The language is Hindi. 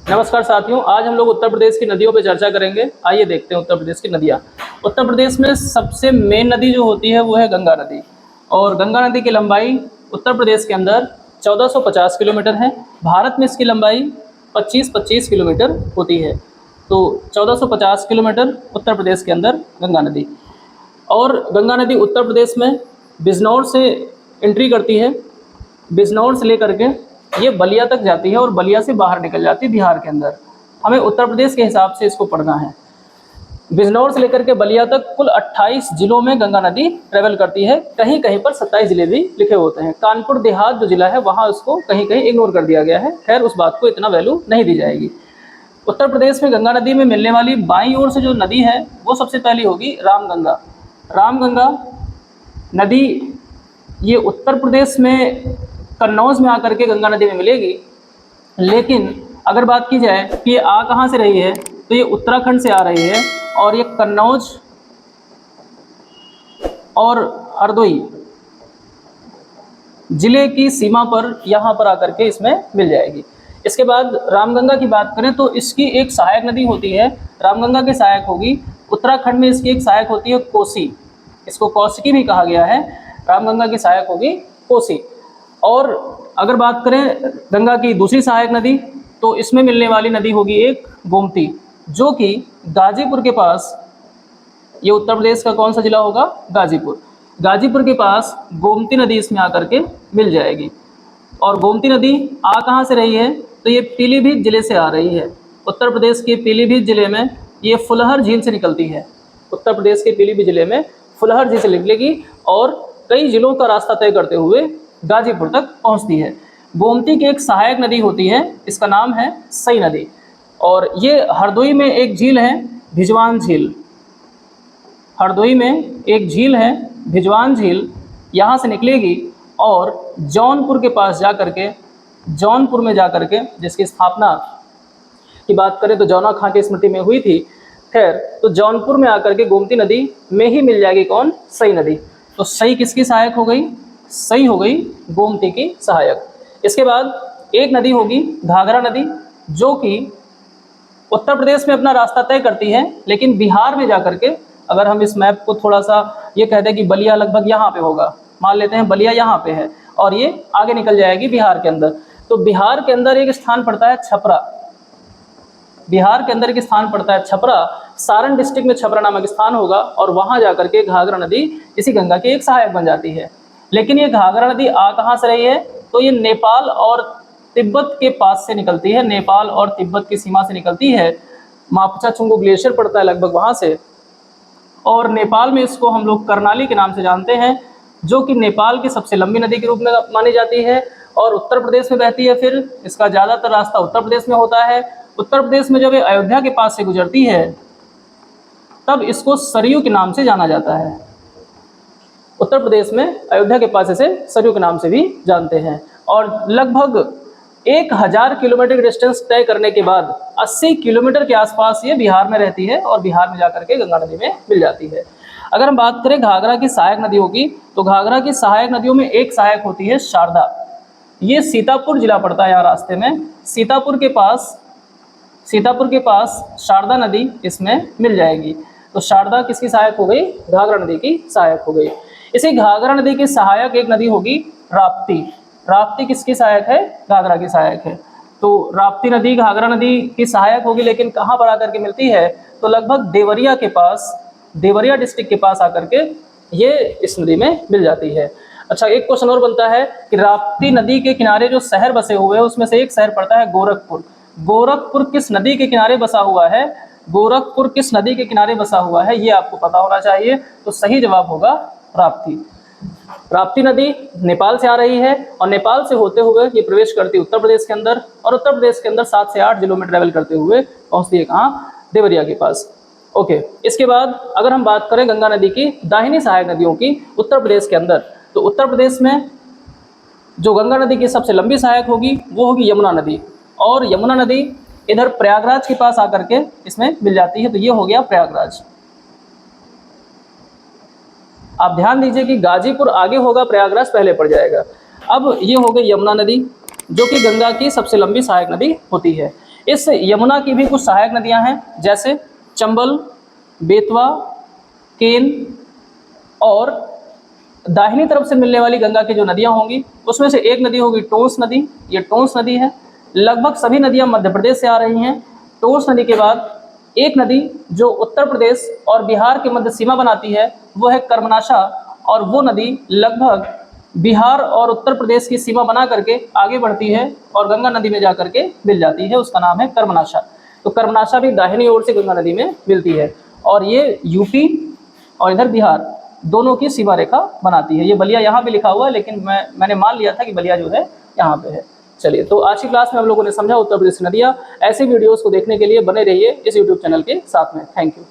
नमस्कार साथियों, आज हम लोग उत्तर प्रदेश की नदियों पर चर्चा करेंगे। आइए देखते हैं उत्तर प्रदेश की नदियाँ। उत्तर प्रदेश में सबसे मेन नदी जो होती है वो है गंगा नदी, और गंगा नदी की लंबाई उत्तर प्रदेश के अंदर 1450 किलोमीटर है। भारत में इसकी लंबाई 25-25 किलोमीटर होती है। तो 1450 किलोमीटर उत्तर प्रदेश के अंदर गंगा नदी। और गंगा नदी उत्तर प्रदेश में बिजनौर से एंट्री करती है। बिजनौर से लेकर के ये बलिया तक जाती है और बलिया से बाहर निकल जाती है बिहार के अंदर। हमें उत्तर प्रदेश के हिसाब से इसको पढ़ना है। बिजनौर से लेकर के बलिया तक कुल 28 जिलों में गंगा नदी ट्रेवल करती है। कहीं कहीं पर 27 जिले भी लिखे होते हैं। कानपुर देहात जो जिला है वहाँ उसको कहीं कहीं इग्नोर कर दिया गया है। खैर, उस बात को इतना वैल्यू नहीं दी जाएगी। उत्तर प्रदेश में गंगा नदी में मिलने वाली बाईं ओर से जो नदी है वो सबसे पहली होगी रामगंगा। रामगंगा नदी ये उत्तर प्रदेश में कन्नौज में आकर के गंगा नदी में मिलेगी। लेकिन अगर बात की जाए कि ये आ कहाँ से रही है, तो ये उत्तराखंड से आ रही है और ये कन्नौज और हरदोई जिले की सीमा पर यहाँ पर आकर के इसमें मिल जाएगी। इसके बाद रामगंगा की बात करें तो इसकी एक सहायक नदी होती है। रामगंगा की सहायक होगी उत्तराखंड में, इसकी एक सहायक होती है कोसी। इसको कौशिकी भी कहा गया है। रामगंगा की सहायक होगी कोसी। और अगर बात करें गंगा की दूसरी सहायक नदी, तो इसमें मिलने वाली नदी होगी एक गोमती, जो कि गाजीपुर के पास, ये उत्तर प्रदेश का कौन सा जिला होगा? गाजीपुर। गाजीपुर के पास गोमती नदी इसमें आकर के मिल जाएगी। और गोमती नदी आ कहाँ से रही है, तो ये पीलीभीत जिले से आ रही है। उत्तर प्रदेश के पीलीभीत जिले में ये फुलहर झील से निकलती है। उत्तर प्रदेश के पीलीभीत जिले में फुलहर झील से निकलेगी और कई जिलों का रास्ता तय करते हुए गाजीपुर तक पहुंचती है। गोमती की एक सहायक नदी होती है, इसका नाम है सई नदी। और ये हरदोई में एक झील है, भिजवान झील। हरदोई में एक झील है, भिजवान झील, यहाँ से निकलेगी और जौनपुर के पास जा करके, जौनपुर में जा करके, जिसकी स्थापना की बात करें तो जौना खां की स्मृति में हुई थी। खैर, तो जौनपुर में आकर के गोमती नदी में ही मिल जाएगी कौन? सई नदी। तो सई किसकी सहायक हो गई? सई हो गई गोमती की सहायक। इसके बाद एक नदी होगी घाघरा नदी, जो कि उत्तर प्रदेश में अपना रास्ता तय करती है, लेकिन बिहार में जाकर के, अगर हम इस मैप को थोड़ा सा ये कहते हैं कि बलिया लगभग यहाँ पे होगा, मान लेते हैं बलिया यहाँ पे है और ये आगे निकल जाएगी बिहार के अंदर। तो बिहार के अंदर एक स्थान पड़ता है छपरा। बिहार के अंदर एक स्थान पड़ता है छपरा। सारण डिस्ट्रिक्ट में छपरा नामक स्थान होगा और वहाँ जाकर के घाघरा नदी इसी गंगा की एक सहायक बन जाती है। लेकिन ये घाघरा नदी आ कहाँ से रही है, तो ये नेपाल और तिब्बत के पास से निकलती है। नेपाल और तिब्बत की सीमा से निकलती है। मापुचा चुंगू ग्लेशियर पड़ता है लगभग वहाँ से, और नेपाल में इसको हम लोग कर्णाली के नाम से जानते हैं, जो कि नेपाल की सबसे लंबी नदी के रूप में मानी जाती है और उत्तर प्रदेश में बहती है। फिर इसका ज़्यादातर रास्ता उत्तर प्रदेश में होता है। उत्तर प्रदेश में जब ये अयोध्या के पास से गुजरती है तब इसको सरयू के नाम से जाना जाता है। उत्तर प्रदेश में अयोध्या के पास इसे सरयू के नाम से भी जानते हैं। और लगभग 1000 किलोमीटर डिस्टेंस तय करने के बाद 80 किलोमीटर के आसपास ये बिहार में रहती है और बिहार में जाकर के गंगा नदी में मिल जाती है। अगर हम बात करें घाघरा की सहायक नदियों की, तो घाघरा की सहायक नदियों में एक सहायक होती है शारदा। ये सीतापुर जिला पड़ता है यहाँ रास्ते में। सीतापुर के पास शारदा नदी इसमें मिल जाएगी। तो शारदा किसकी सहायक हो गई? घाघरा नदी की सहायक हो गई। इसी घाघरा नदी की सहायक एक नदी होगी राप्ती। राप्ती किसकी सहायक है? घाघरा की सहायक है। तो राप्ती नदी घाघरा नदी की सहायक होगी, लेकिन कहाँ पर आकर के मिलती है, तो लगभग देवरिया के पास, देवरिया डिस्ट्रिक्ट के पास आकर के ये इस नदी में मिल जाती है। अच्छा, एक क्वेश्चन और बनता है कि राप्ती नदी के किनारे जो शहर बसे हुए हैं उसमें से एक शहर पड़ता है गोरखपुर। गोरखपुर किस नदी के किनारे बसा हुआ है? गोरखपुर किस नदी के किनारे बसा हुआ है, ये आपको पता होना चाहिए। तो सही जवाब होगा राप्ती। राप्ती नदी नेपाल से आ रही है और नेपाल से होते हुए ये प्रवेश करती है उत्तर प्रदेश के अंदर, और उत्तर प्रदेश के अंदर 7 से 8 जिलों में ट्रेवल करते हुए पहुंचती है कहाँ? देवरिया के पास। ओके, इसके बाद अगर हम बात करें गंगा नदी की दाहिनी सहायक नदियों की उत्तर प्रदेश के अंदर, तो उत्तर प्रदेश में जो गंगा नदी की सबसे लंबी सहायक होगी वो होगी यमुना नदी। और यमुना नदी इधर प्रयागराज के पास आकर के इसमें मिल जाती है। तो ये हो गया प्रयागराज। आप ध्यान दीजिए कि गाजीपुर आगे होगा, प्रयागराज पहले पड़ जाएगा। अब ये हो गई यमुना नदी, जो कि गंगा की सबसे लंबी सहायक नदी होती है। इस यमुना की भी कुछ सहायक नदियां हैं, जैसे चंबल, बेतवा, केन, और दाहिनी तरफ से मिलने वाली गंगा की जो नदियां होंगी उसमें से एक नदी होगी टोंस नदी। ये टोंस नदी है। लगभग सभी नदियां मध्य प्रदेश से आ रही हैं। टोंस नदी के बाद एक नदी जो उत्तर प्रदेश और बिहार के मध्य सीमा बनाती है वो है कर्मनाशा, और वो नदी लगभग बिहार और उत्तर प्रदेश की सीमा बना करके आगे बढ़ती है और गंगा नदी में जा करके मिल जाती है। उसका नाम है कर्मनाशा। तो कर्मनाशा भी दाहिनी ओर से गंगा नदी में मिलती है, और ये यूपी और इधर बिहार दोनों की सीमा रेखा बनाती है। ये बलिया यहाँ पे लिखा हुआ है, लेकिन मैंने मान लिया था कि बलिया जो है यहाँ पे है। चलिए, तो आज की क्लास में हम लोगों ने समझा उत्तर प्रदेश नदियाँ। ऐसे वीडियोस को देखने के लिए बने रहिए इस यूट्यूब चैनल के साथ में। Thank you.